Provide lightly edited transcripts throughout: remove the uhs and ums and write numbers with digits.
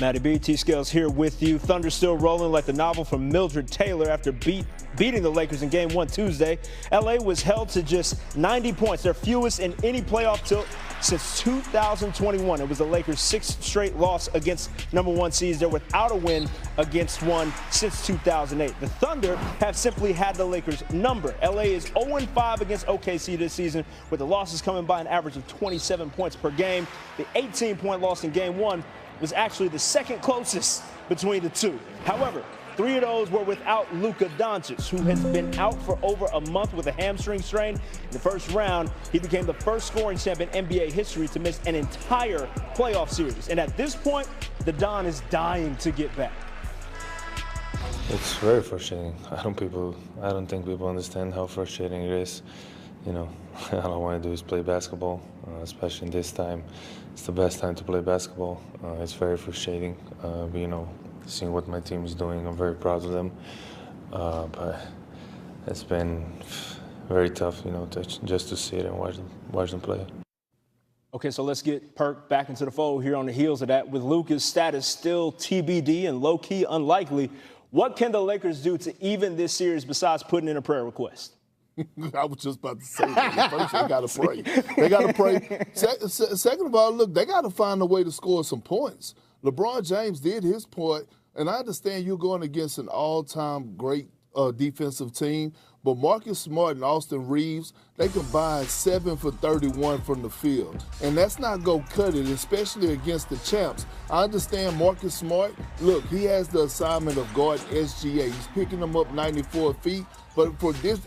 Matty B, T-Scales here with you. Thunder still rolling like the novel from Mildred Taylor after beating the Lakers in Game 1 Tuesday. LA was held to just 90 points, their fewest in any playoff tilt since 2021. It was the Lakers' sixth straight loss against number one seeds. They're without a win against one since 2008. The Thunder have simply had the Lakers' number. LA is 0-5 against OKC this season, with the losses coming by an average of 27 points per game. The 18-point loss in Game 1 was actually the second closest between the two. However, 3 of those were without Luka Doncic, who has been out for over a month with a hamstring strain. In the first round, he became the first scoring champ in NBA history to miss an entire playoff series. And at this point, the Don is dying to get back. It's very frustrating. I don't think people understand how frustrating it is. You know, all I want to do is play basketball, especially in this time. It's the best time to play basketball. It's very frustrating, you know, seeing what my team is doing. I'm very proud of them, but it's been very tough, you know, just to see it and watch them play. Okay, so let's get Perk back into the fold here on the heels of that. With Luka's status still TBD and low-key unlikely, what can the Lakers do to even this series besides putting in a prayer request? I was just about to say that. First, they got to pray. They got to pray. Second of all, look, they got to find a way to score some points. LeBron James did his part, and I understand you're going against an all-time great defensive team, but Marcus Smart and Austin Reeves, they combined 7 for 31 from the field. And that's not going to cut it, especially against the champs. I understand Marcus Smart, look, he has the assignment of guard SGA. He's picking them up 94 feet. But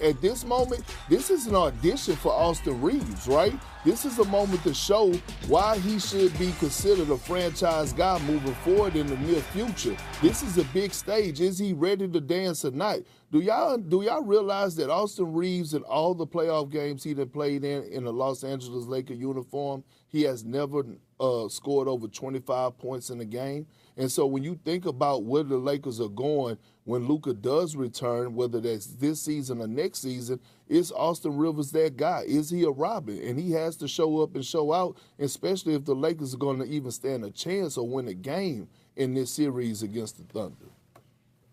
at this moment, this is an audition for Austin Reeves, right? This is a moment to show why he should be considered a franchise guy moving forward in the near future. This is a big stage. Is he ready to dance or not? Do y'all realize that Austin Reeves, in all the playoff games he done played in the Los Angeles Lakers uniform, he has never scored over 25 points in a game? And so when you think about where the Lakers are going when Luka does return, whether that's this season or next season, is Austin Rivers that guy? Is he a Robin? And he has to show up and show out, especially if the Lakers are going to even stand a chance or win a game in this series against the Thunder.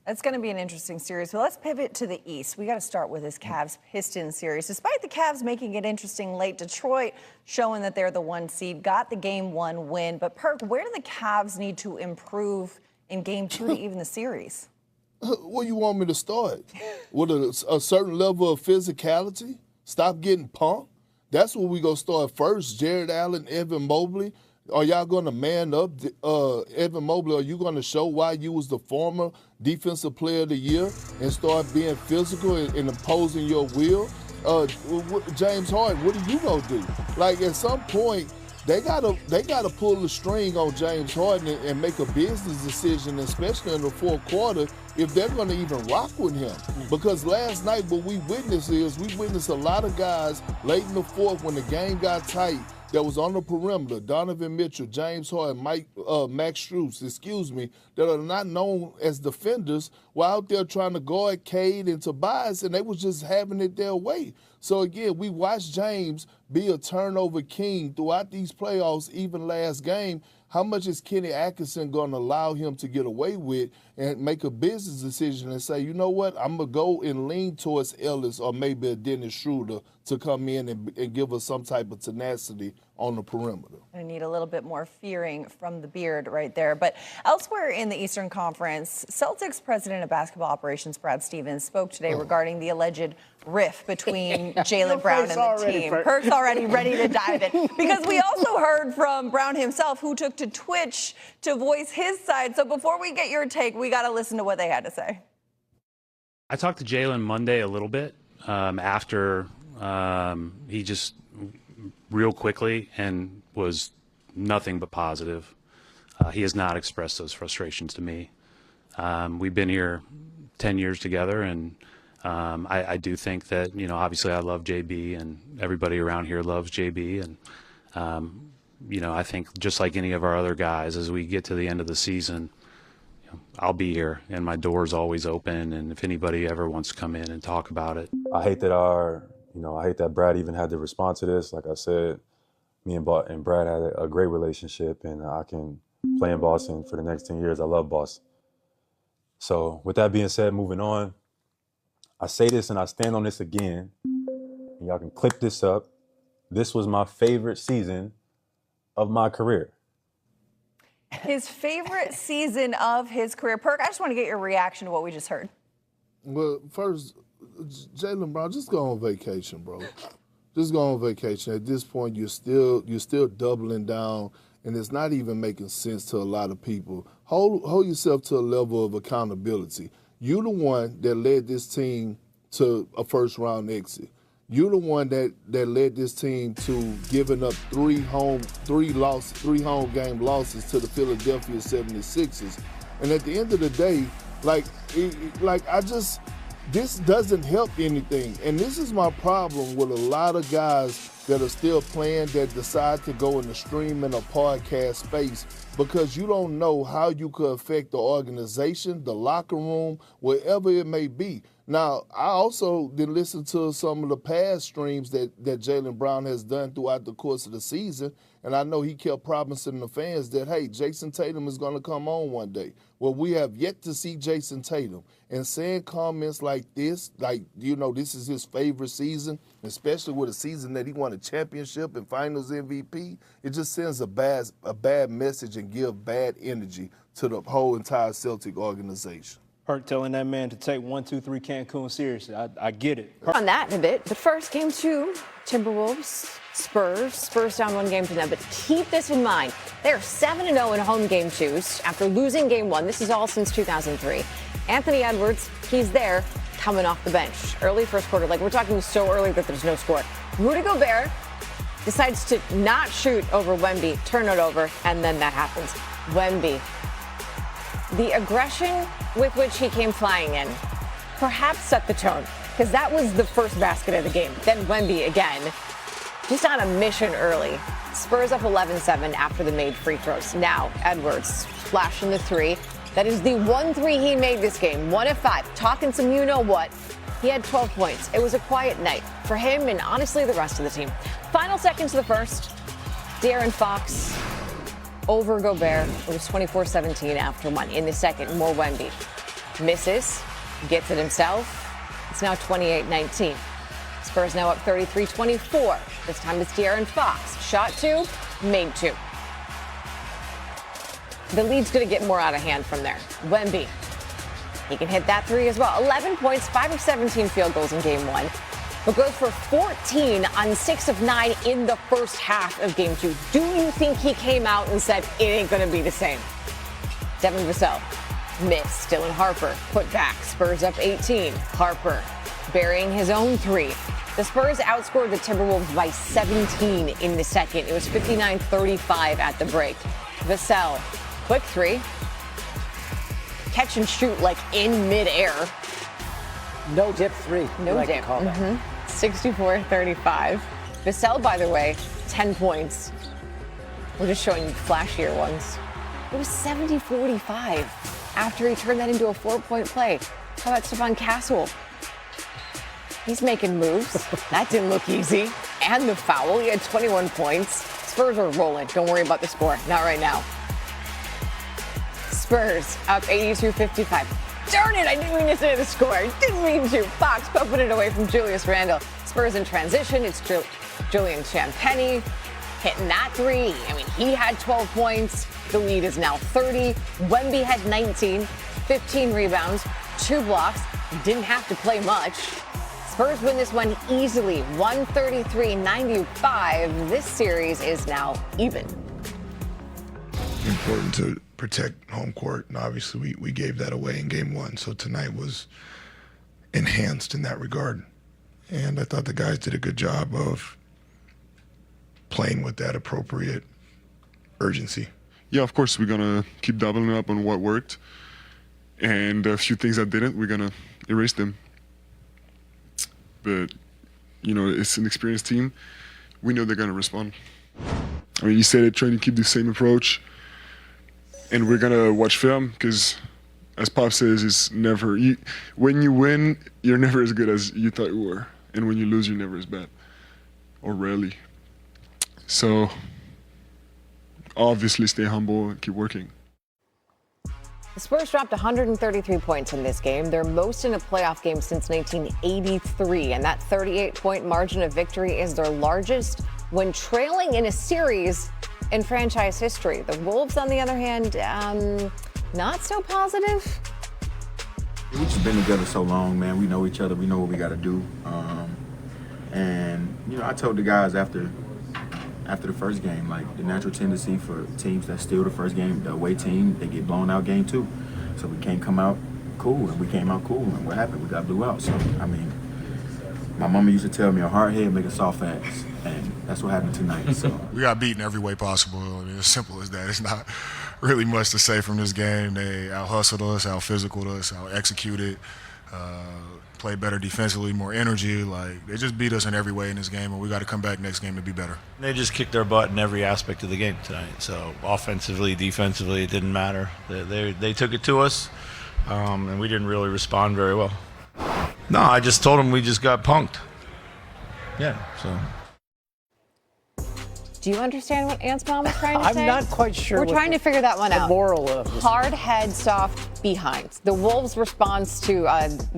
It's going to be an interesting series. So let's pivot to the East. We got to start with this Cavs-Pistons series. Despite the Cavs making it interesting late, Detroit showing that they're the 1 seed, got the Game 1 win. But, Perk, where do the Cavs need to improve in Game 2 to even the series? Where you want me to start? With a certain level of physicality? Stop getting pumped? That's where we going to start first. Jared Allen, Evan Mobley. Are y'all going to man up? Evan Mobley, are you going to show why you was the former Defensive Player of the Year and start being physical and imposing your will? James Harden, what are you going to do? Like, at some point, they gotta pull the string on James Harden and make a business decision, especially in the fourth quarter, if they're going to even rock with him. Because last night what we witnessed a lot of guys late in the fourth when the game got tight that was on the perimeter, Donovan Mitchell, James Harden, Max Strus, that are not known as defenders, were out there trying to guard Cade and Tobias, and they was just having it their way. So, again, we watched James be a turnover king throughout these playoffs, even last game. How much is Kenny Atkinson going to allow him to get away with and make a business decision and say, you know what, I'm going to go and lean towards Ellis or maybe a Dennis Schroeder to come in and give us some type of tenacity on the perimeter. I need a little bit more fearing from the beard right there. But elsewhere in the Eastern Conference, Celtics president of basketball operations, Brad Stevens, spoke today regarding the alleged rift between Jaylen Brown and the team. Perk's already ready to dive in. Because we also heard from Brown himself, who took to Twitch to voice his side. So before we get your take, we got to listen to what they had to say. I talked to Jaylen Monday a little bit after he just real quickly and was nothing but positive. He has not expressed those frustrations to me. We've been here 10 years together, and I do think that, you know, obviously I love JB and everybody around here loves JB. And, you know, I think just like any of our other guys, as we get to the end of the season, you know, I'll be here and my door's always open. And if anybody ever wants to come in and talk about it. I hate that Brad even had to respond to this. Like I said, me and Brad had a great relationship, and I can playing Boston for the next 10 years. I love Boston. So with that being said, moving on, I say this and I stand on this again, and y'all can clip this up. This was my favorite season of my career. His favorite season of his career. Perk, I just want to get your reaction to what we just heard. Well, first, Jaylen Brown, just go on vacation, bro. Just go on vacation. At this point, you're still doubling down, and it's not even making sense to a lot of people. Hold yourself to a level of accountability. You're the one that led this team to a first-round exit. You're the one that led this team to giving up three home game losses to the Philadelphia 76ers. And at the end of the day, this doesn't help anything. And this is my problem with a lot of guys that are still playing that decide to go in the streaming or podcast space, because you don't know how you could affect the organization, the locker room, wherever it may be. Now, I also did listen to some of the past streams that Jaylen Brown has done throughout the course of the season, and I know he kept promising the fans that, hey, Jason Tatum is going to come on one day. Well, we have yet to see Jason Tatum. And saying comments like this, this is his favorite season, especially with a season that he won a championship and finals MVP, it just sends a bad message and give bad energy to the whole entire Celtic organization. Perk telling that man to take 1, 2, 3 Cancun seriously. I get it. On that in a bit, but first, game 2, Timberwolves, Spurs. Spurs down 1 game to them, but keep this in mind. They're 7-0 in home game 2s after losing game 1. This is all since 2003. Anthony Edwards, he's there, coming off the bench. Early first quarter, we're talking so early that there's no score. Rudy Gobert decides to not shoot over Wemby, turn it over, and then that happens. Wemby. The aggression with which he came flying in perhaps set the tone, because that was the first basket of the game. Then Wemby again, just on a mission early. Spurs up 11-7 after the made free throws. Now, Edwards flashing the 3. That is the 1-3 he made this game, 1 of 5. Talking some you-know-what. He had 12 points. It was a quiet night for him and, honestly, the rest of the team. Final seconds of the first. De'Aaron Fox over Gobert. It was 24-17 after 1. In the second, more Wemby. Misses. Gets it himself. It's now 28-19. Spurs now up 33-24. This time it's De'Aaron Fox. Shot 2, made 2. The lead's going to get more out of hand from there. Wemby. He can hit that 3 as well. 11 points, 5 of 17 field goals in game 1. But goes for 14 on 6 of 9 in the first half of game 2. Do you think he came out and said it ain't going to be the same? Devin Vassell. Miss. Dylan Harper. Put back. Spurs up 18. Harper burying his own 3. The Spurs outscored the Timberwolves by 17 in the second. It was 59-35 at the break. Vassell. Quick 3. Catch and shoot in midair. No dip 3. No dip. 64-35. Vassell, by the way, 10 points. We're just showing you flashier ones. It was 70-45 after he turned that into a 4-point play. How about Stephon Castle? He's making moves. That didn't look easy. And the foul. He had 21 points. Spurs are rolling. Don't worry about the score. Not right now. Spurs up 82-55. Darn it, I didn't mean to say the score. Didn't mean to. Fox pumping it away from Julius Randle. Spurs in transition. It's Julian Champagnie hitting that 3. He had 12 points. The lead is now 30. Wemby had 19, 15 rebounds, 2 blocks. Didn't have to play much. Spurs win this one easily, 133-95. This series is now even. Important to protect home court, and obviously we gave that away in game 1, so tonight was enhanced in that regard. And I thought the guys did a good job of playing with that appropriate urgency. Yeah, of course, we're going to keep doubling up on what worked, and a few things that didn't, we're going to erase them. But, it's an experienced team. We know they're going to respond. You said it, trying to keep the same approach. And we're going to watch film because, as Pop says, it's never... when you win, you're never as good as you thought you were. And when you lose, you're never as bad. Or rarely. So, obviously stay humble and keep working. The Spurs dropped 133 points in this game, their most in a playoff game since 1983. And that 38-point margin of victory is their largest when trailing in a series in franchise history. The Wolves, on the other hand, not so positive. We've just been together so long, man. We know each other. We know what we got to do. And, you know, I told the guys after the first game, like, the natural tendency for teams that steal the first game, the away team, they get blown out game 2. So we can't come out cool, and we came out cool. And what happened? We got blew out. So, I mean, my mama used to tell me a hard head make a soft ass, and that's what happened tonight. So We got beaten every way possible. I mean, as simple as that. It's not really much to say from this game. They out-hustled us, out-physicaled us, out-executed, played better defensively, more energy. Like, they just beat us in every way in this game, and we got to come back next game to be better. They just kicked their butt in every aspect of the game tonight. So offensively, defensively, it didn't matter. They took it to us, and we didn't really respond very well. No, I just told them we just got punked. Yeah, so. Do you understand what Ant's mom was trying to say? I'm not quite sure. We're trying to figure that one out. The moral of this. Hard head, soft behind. The Wolves' response to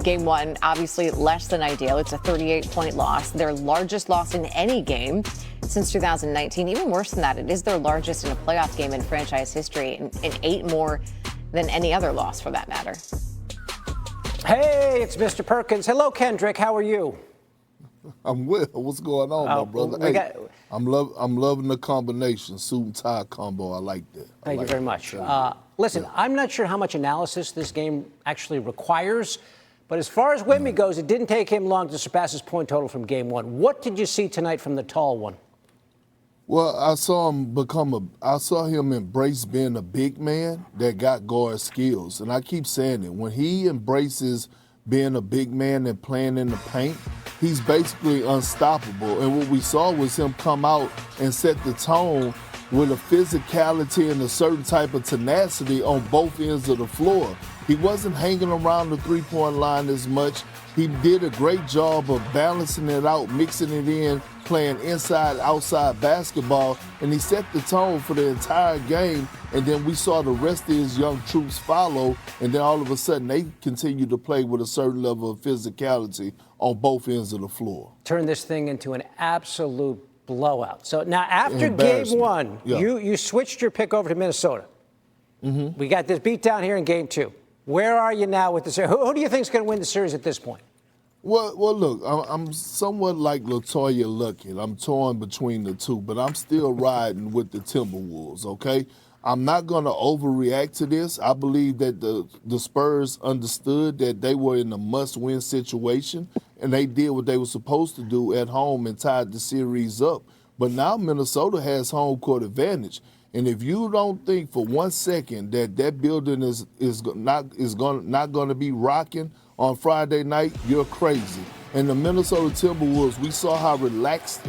game 1, obviously less than ideal. It's a 38-point loss, their largest loss in any game since 2019. Even worse than that, it is their largest in a playoff game in franchise history, and 8 more than any other loss for that matter. Hey, it's Mr. Perkins. Hello, Kendrick. How are you? I'm well. What's going on, my brother? Hey, I'm loving the combination, suit and tie combo. I like that. Thank you very much. Listen, I'm not sure how much analysis this game actually requires, but as far as Wemby goes, it didn't take him long to surpass his point total from game 1. What did you see tonight from the tall one? Well, I saw him embrace being a big man that got guard skills, and I keep saying it. When he embraces being a big man and playing in the paint, he's basically unstoppable. And what we saw was him come out and set the tone with a physicality and a certain type of tenacity on both ends of the floor. He wasn't hanging around the three-point line as much. He did a great job of balancing it out, mixing it in, playing inside-outside basketball, and he set the tone for the entire game. And then we saw the rest of his young troops follow, and then all of a sudden they continued to play with a certain level of physicality on both ends of the floor. Turn this thing into an absolute blowout. So now after game 1, you switched your pick over to Minnesota. Mm-hmm. We got this beat down here in game 2. Where are you now with this? Who do you think is going to win the series at this point? Well, look, I'm somewhat like LaToya Luckett. I'm torn between the two, but I'm still riding with the Timberwolves, okay? I'm not going to overreact to this. I believe that the Spurs understood that they were in a must-win situation, and they did what they were supposed to do at home and tied the series up. But now Minnesota has home court advantage. And if you don't think for 1 second that building is not going to be rocking on Friday night, you're crazy. And the Minnesota Timberwolves, we saw how relaxed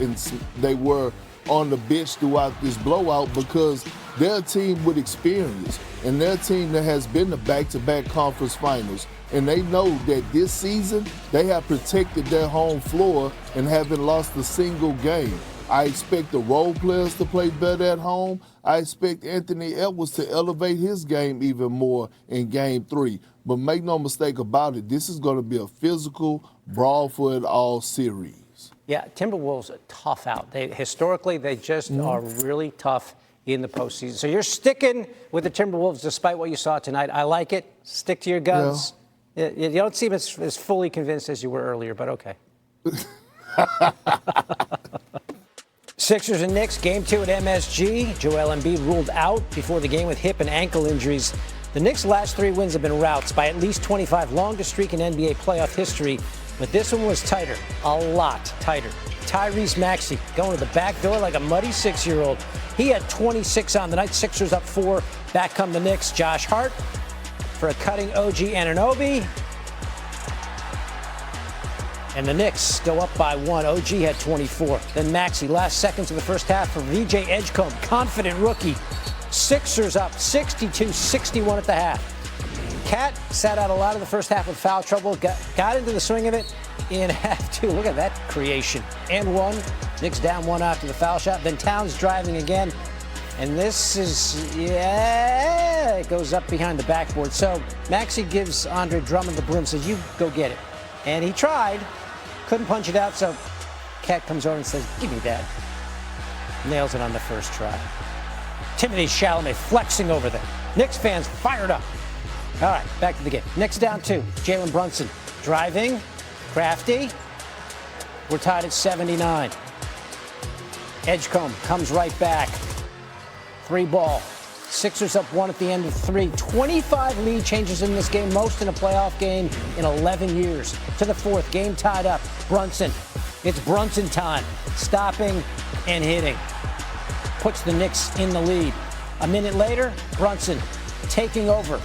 they were on the bench throughout this blowout because they're a team with experience, and they're a team that has been to back-to-back conference finals. And they know that this season they have protected their home floor and haven't lost a single game. I expect the role players to play better at home. I expect Anthony Edwards to elevate his game even more in Game 3. But make no mistake about it, this is going to be a physical, brawl-for-it-all series. Yeah, Timberwolves are tough out. Historically, they just are really tough in the postseason. So you're sticking with the Timberwolves despite what you saw tonight. I like it. Stick to your guns. Yeah. You don't seem as fully convinced as you were earlier, but okay. Sixers and Knicks, Game 2 at MSG. Joel Embiid ruled out before the game with hip and ankle injuries. The Knicks' last 3 wins have been routs by at least 25, longest streak in NBA playoff history. But this one was tighter, a lot tighter. Tyrese Maxey going to the back door like a muddy 6-year-old. He had 26 on the night. Sixers up 4. Back come the Knicks. Josh Hart for a cutting OG Anunoby. And the Knicks go up by 1. OG had 24. Then Maxey, last seconds of the first half for VJ Edgecombe. Confident rookie. Sixers up 62-61 at the half. Cat sat out a lot of the first half with foul trouble. Got into the swing of it in half 2. Look at that creation. And 1. Knicks down 1 after the foul shot. Then Towns driving again. And this is, yeah, it goes up behind the backboard. So Maxey gives Andre Drummond the broom, says, you go get it. And he tried, couldn't punch it out, so Cat comes over and says, give me that. Nails it on the first try. Timothy Chalamet flexing over there. Knicks fans fired up. All right, back to the game. Knicks down 2. Jalen Brunson driving, crafty. We're tied at 79. Edgecombe comes right back. 3 ball. Sixers up 1 at the end of 3. 25 lead changes in this game, most in a playoff game in 11 years. To the 4th, game tied up. Brunson. It's Brunson time. Stopping and hitting. Puts the Knicks in the lead. A minute later, Brunson taking over.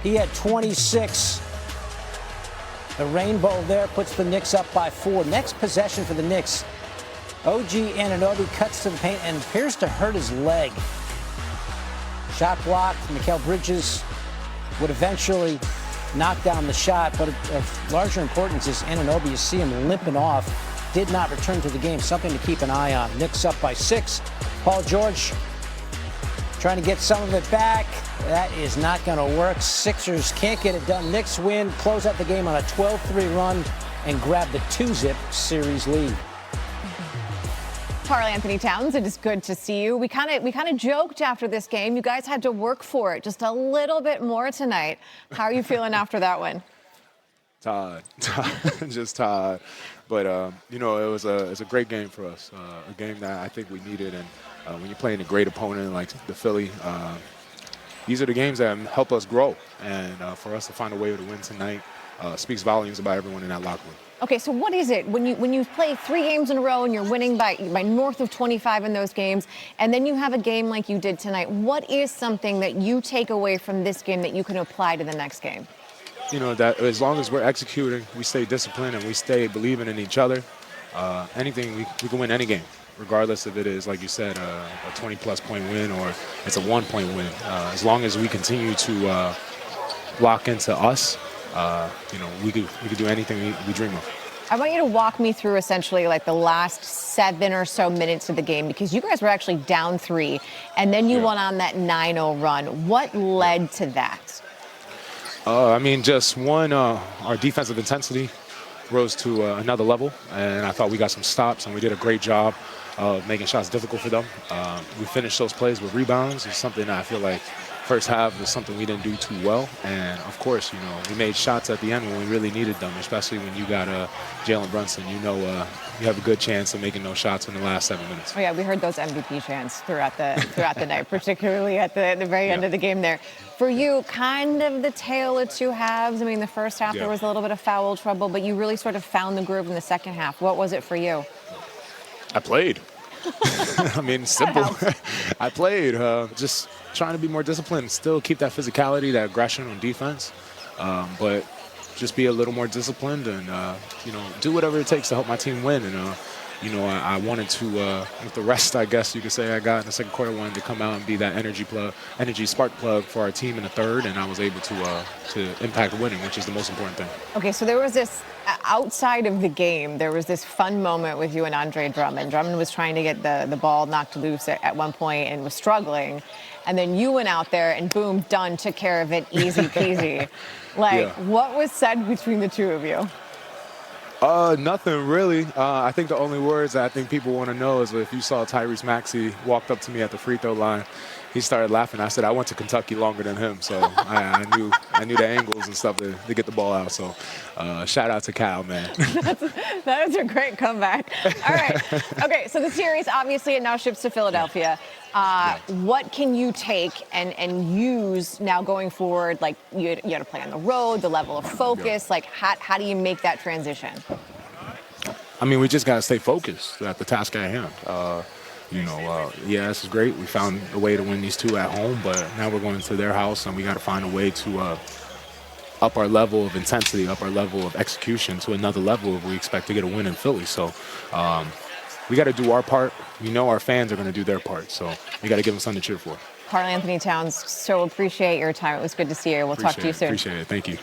He had 26. The rainbow there puts the Knicks up by 4. Next possession for the Knicks. OG Anunoby cuts to the paint and appears to hurt his leg. Shot blocked. Mikal Bridges would eventually knock down the shot, but of larger importance is Anunoby. You see him limping off. Did not return to the game. Something to keep an eye on. Knicks up by 6. Paul George trying to get some of it back. That is not going to work. Sixers can't get it done. Knicks win, close out the game on a 12-3 run, and grab the 2-zip series lead. Karl Anthony Towns, it is good to see you. We kind of joked after this game. You guys had to work for it just a little bit more tonight. How are you feeling after that win? Tired, just tired. But you know, it was a great game for us. A game that I think we needed. And when you're playing a great opponent like the Philly, these are the games that help us grow. And for us to find a way to win tonight speaks volumes about everyone in that locker room. Okay, so what is it when you play 3 games in a row and you're winning by north of 25 in those games, and then you have a game like you did tonight? What is something that you take away from this game that you can apply to the next game? You know, that as long as we're executing, we stay disciplined and we stay believing in each other, anything, we can win any game, regardless if it is, like you said, a 20-plus point win or it's a 1-point win. As long as we continue to lock into us, you know, we could do anything we dream of. I want you to walk me through essentially like the last 7 or so minutes of the game, because you guys were actually down 3, and then you went on that 9-0 run. What led to that? I mean, just one, our defensive intensity rose to another level, and I thought we got some stops, and we did a great job of making shots difficult for them. We finished those plays with rebounds. It's something that I feel like first half was something we didn't do too well. And, of course, you know, we made shots at the end when we really needed them, especially when you got Jalen Brunson. You know, you have a good chance of making those shots in the last 7 minutes. Oh, yeah, we heard those MVP chants throughout the night, particularly at the very end of the game there. For you, kind of the tale of 2 halves. I mean, the first half there was a little bit of foul trouble, but you really sort of found the groove in the second half. What was it for you? I played. I mean, simple. I played, just trying to be more disciplined, still keep that physicality, that aggression on defense, but just be a little more disciplined and, you know, do whatever it takes to help my team win. And, you know, I wanted to, with the rest, I guess you could say I got in the second quarter, wanted to come out and be that energy spark plug for our team in the third, and I was able to impact winning, which is the most important thing. Okay, so there was this, outside of the game, there was this fun moment with you and Andre Drummond. Drummond was trying to get the ball knocked loose at one point and was struggling, and then you went out there and boom, done, took care of it, easy peasy. What was said between the two of you? Nothing really. I think the only words that I think people want to know is if you saw Tyrese Maxey walked up to me at the free throw line, he started laughing. I said I went to Kentucky longer than him, so I knew the angles and stuff to get the ball out. So shout out to Cal, man. That is a great comeback. All right. Okay, so the series, obviously, it now ships to Philadelphia. What can you take and use now going forward? Like, you had to play on the road, the level of focus. Like, how do you make that transition? I mean, we just got to stay focused at the task at hand. You know, this is great. We found a way to win these 2 at home, but now we're going to their house, and we got to find a way to up our level of intensity, up our level of execution to another level if we expect to get a win in Philly. So we got to do our part. We know our fans are going to do their part, so we got to give them something to cheer for. Karl Anthony Towns, so appreciate your time. It was good to see you. We'll talk to you soon. Appreciate it. Thank you.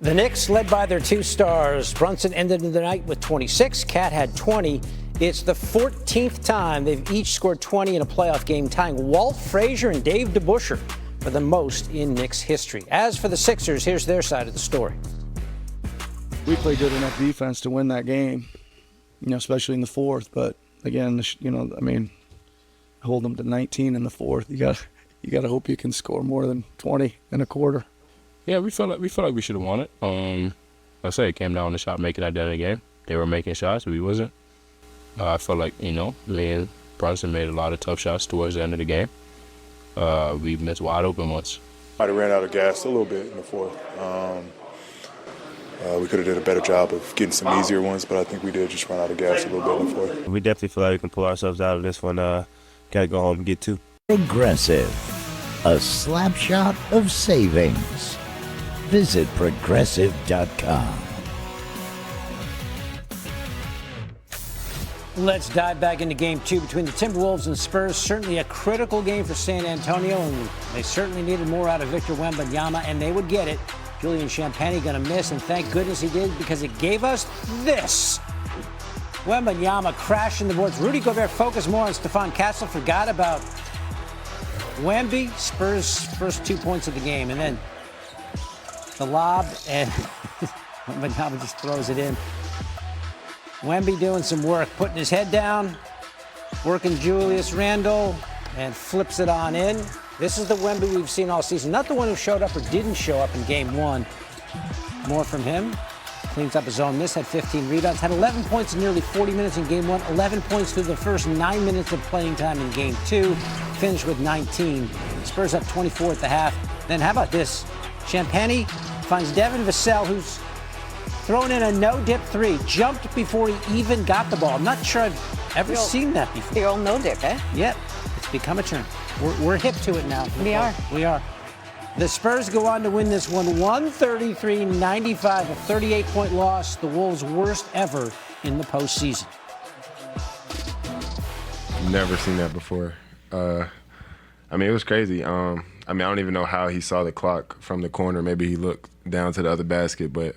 The Knicks, led by their 2 stars. Brunson ended the night with 26. Cat had 20. It's the 14th time they've each scored 20 in a playoff game, tying Walt Frazier and Dave DeBusschere for the most in Knicks history. As for the Sixers, here's their side of the story. We played good enough defense to win that game, especially in the fourth. But again, hold them to 19 in the fourth. You got to hope you can score more than 20 in a quarter. Yeah, we felt like we should have won it. I say it came down to shot making at the end of the game. They were making shots, we wasn't. I felt like me and Brunson made a lot of tough shots towards the end of the game. We missed wide open ones. Might have ran out of gas a little bit in the fourth. We could have did a better job of getting some easier ones, but I think we did just run out of gas a little bit in the fourth. We definitely feel like we can pull ourselves out of this one. Got to go home and get two. Progressive, a slap shot of savings. Visit Progressive.com. Let's dive back into game 2 between the Timberwolves and Spurs. Certainly a critical game for San Antonio, and they certainly needed more out of Victor Wembanyama, and they would get it. Julian Champagnie going to miss, and thank goodness he did, because it gave us this. Wembanyama crashing the boards. Rudy Gobert focused more on Stephon Castle, forgot about Wemby. Spurs' first 2 points of the game, and then the lob, and Wembanyama just throws it in. Wemby doing some work, putting his head down, working Julius Randle, and flips it on in. This is the Wemby we've seen all season, not the one who showed up or didn't show up in game 1. More from him. Cleans up his own miss, had 15 rebounds, had 11 points in nearly 40 minutes in game 1, 11 points through the first 9 minutes of playing time in game 2, finished with 19. Spurs up 24 at the half. Then how about this? Champagnie finds Devin Vassell, who's thrown in a no-dip 3, jumped before he even got the ball. I'm not sure I've ever seen that before. The old no-dip, eh? Yep, it's become a trend. We're hip to it now. We are. We are. The Spurs go on to win this one 133-95, a 38-point loss, the Wolves' worst ever in the postseason. Never seen that before. It was crazy. I don't even know how he saw the clock from the corner. Maybe he looked down to the other basket, but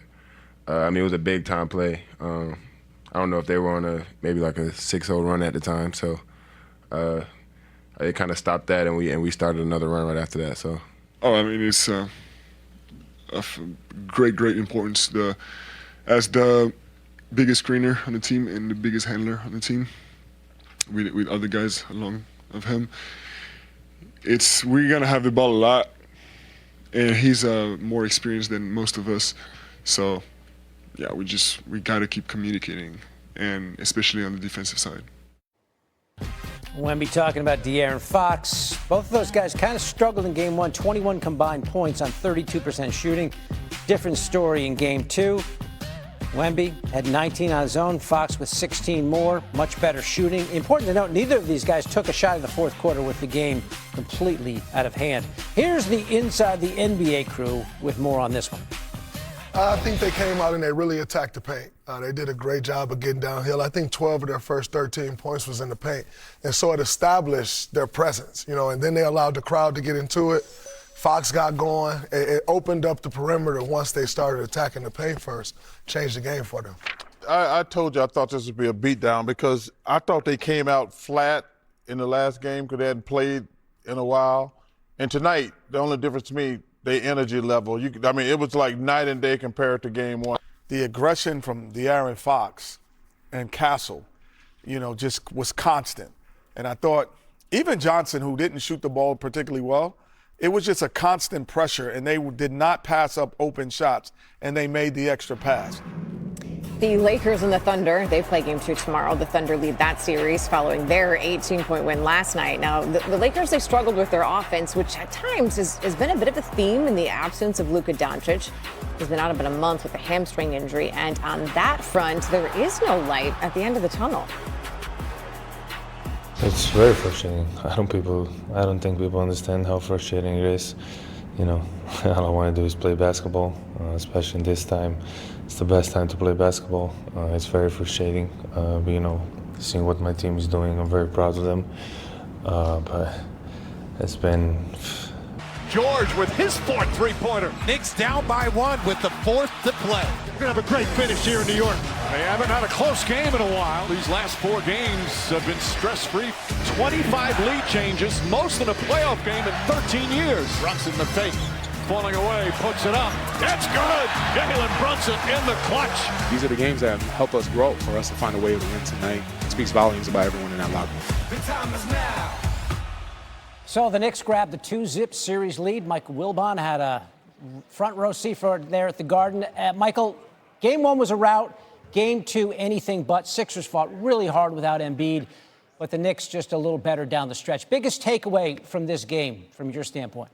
it was a big-time play. I don't know if they were on maybe like a 6-0 run at the time, so it kind of stopped that, and we started another run right after that. So. It's of great importance. As the biggest screener on the team and the biggest handler on the team, with other guys along of him, we're gonna have the ball a lot, and he's more experienced than most of us. So, yeah, we gotta keep communicating, and especially on the defensive side. Wemby talking about De'Aaron Fox. Both of those guys kind of struggled in game 1, 21 combined points on 32% shooting. Different story in game 2. Wemby had 19 on his own, Fox with 16 more, much better shooting. Important to note, neither of these guys took a shot in the fourth quarter with the game completely out of hand. Here's the Inside the NBA crew with more on this one. I think they came out and they really attacked the paint. They did a great job of getting downhill. I think 12 of their first 13 points was in the paint. And so it established their presence, and then they allowed the crowd to get into it. Fox got going. It opened up the perimeter once they started attacking the paint first, changed the game for them. I told you I thought this would be a beatdown because I thought they came out flat in the last game because they hadn't played in a while. And tonight, the only difference to me, their energy level. It was like night and day compared to game 1. The aggression from De'Aaron Fox and Castle, just was constant. And I thought even Johnson, who didn't shoot the ball particularly well, it was just a constant pressure, and they did not pass up open shots, and they made the extra pass. The Lakers and the Thunder, they play game 2 tomorrow. The Thunder lead that series following their 18-point win last night. Now, the Lakers, they struggled with their offense, which at times has been a bit of a theme in the absence of Luka Doncic. He's been out about a month with a hamstring injury, and on that front, there is no light at the end of the tunnel. It's very frustrating. I don't think people understand how frustrating it is. All I want to do is play basketball, especially in this time. It's the best time to play basketball. It's very frustrating, seeing what my team is doing. I'm very proud of them, but it's been... George with his fourth three-pointer. Knicks down by 1 with the fourth to play. We're going to have a great finish here in New York. They haven't had a close game in a while. These last 4 games have been stress-free. 25 lead changes, most in a playoff game in 13 years. Brunson the fake, falling away, puts it up. That's good. Jalen Brunson in the clutch. These are the games that help us grow, for us to find a way to win tonight. It speaks volumes about everyone in that locker room. The time is now. So the Knicks grabbed the 2-zip series lead. Michael Wilbon had a front row seat for there at the Garden. Michael, game 1 was a rout. Game 2, anything but. Sixers fought really hard without Embiid, but the Knicks just a little better down the stretch. Biggest takeaway from this game, from your standpoint?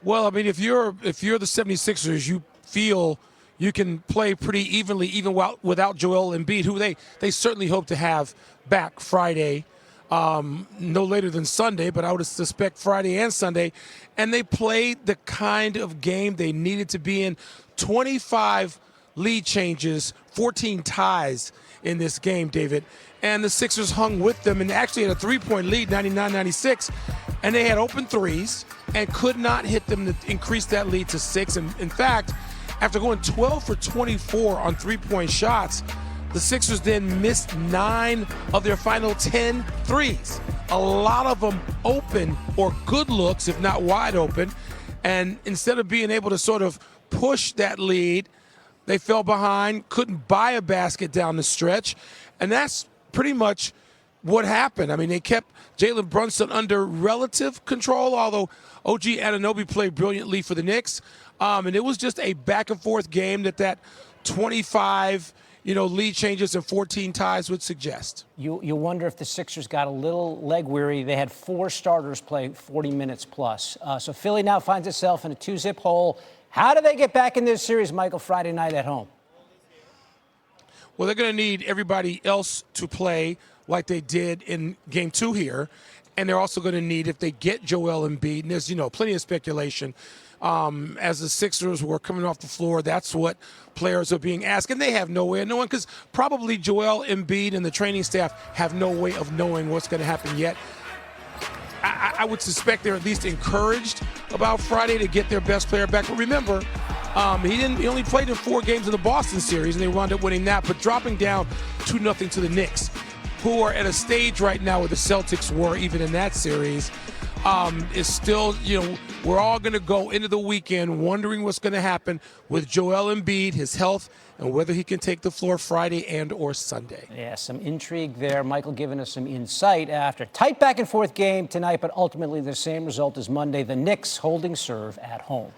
Well, I mean, if you're the 76ers, you feel you can play pretty evenly, even without Joel Embiid, who they certainly hope to have back Friday. No later than Sunday, but I would suspect Friday and Sunday. And they played the kind of game they needed to be in. 25 lead changes, 14 ties in this game, David. And the Sixers hung with them and actually had a 3-point lead, 99-96. And they had open threes and could not hit them to increase that lead to 6. And in fact, after going 12 for 24 on 3-point shots, the Sixers then missed 9 of their final 10 threes. A lot of them open or good looks, if not wide open. And instead of being able to sort of push that lead, they fell behind, couldn't buy a basket down the stretch. And that's pretty much what happened. I mean, they kept Jalen Brunson under relative control, although OG Anunoby played brilliantly for the Knicks. And it was just a back-and-forth game that 25 lead changes and 14 ties would suggest. You wonder if the Sixers got a little leg weary. They had 4 starters play 40 minutes plus. So Philly now finds itself in a 2-zip hole. How do they get back in this series, Michael, Friday night at home? Well, they're going to need everybody else to play like they did in Game 2 here. And they're also going to need, if they get Joel Embiid, and there's, plenty of speculation, as the Sixers were coming off the floor, that's what players are being asked. And they have no way of knowing, because probably Joel Embiid and the training staff have no way of knowing what's going to happen yet. I would suspect they're at least encouraged about Friday to get their best player back. But remember, he only played in 4 games in the Boston series, and they wound up winning that, but dropping down 2-0 to the Knicks, who are at a stage right now where the Celtics were even in that series. Is still, we're all going to go into the weekend wondering what's going to happen with Joel Embiid, his health, and whether he can take the floor Friday and or Sunday. Yeah, some intrigue there. Michael giving us some insight after a tight back-and-forth game tonight, but ultimately the same result as Monday, the Knicks holding serve at home.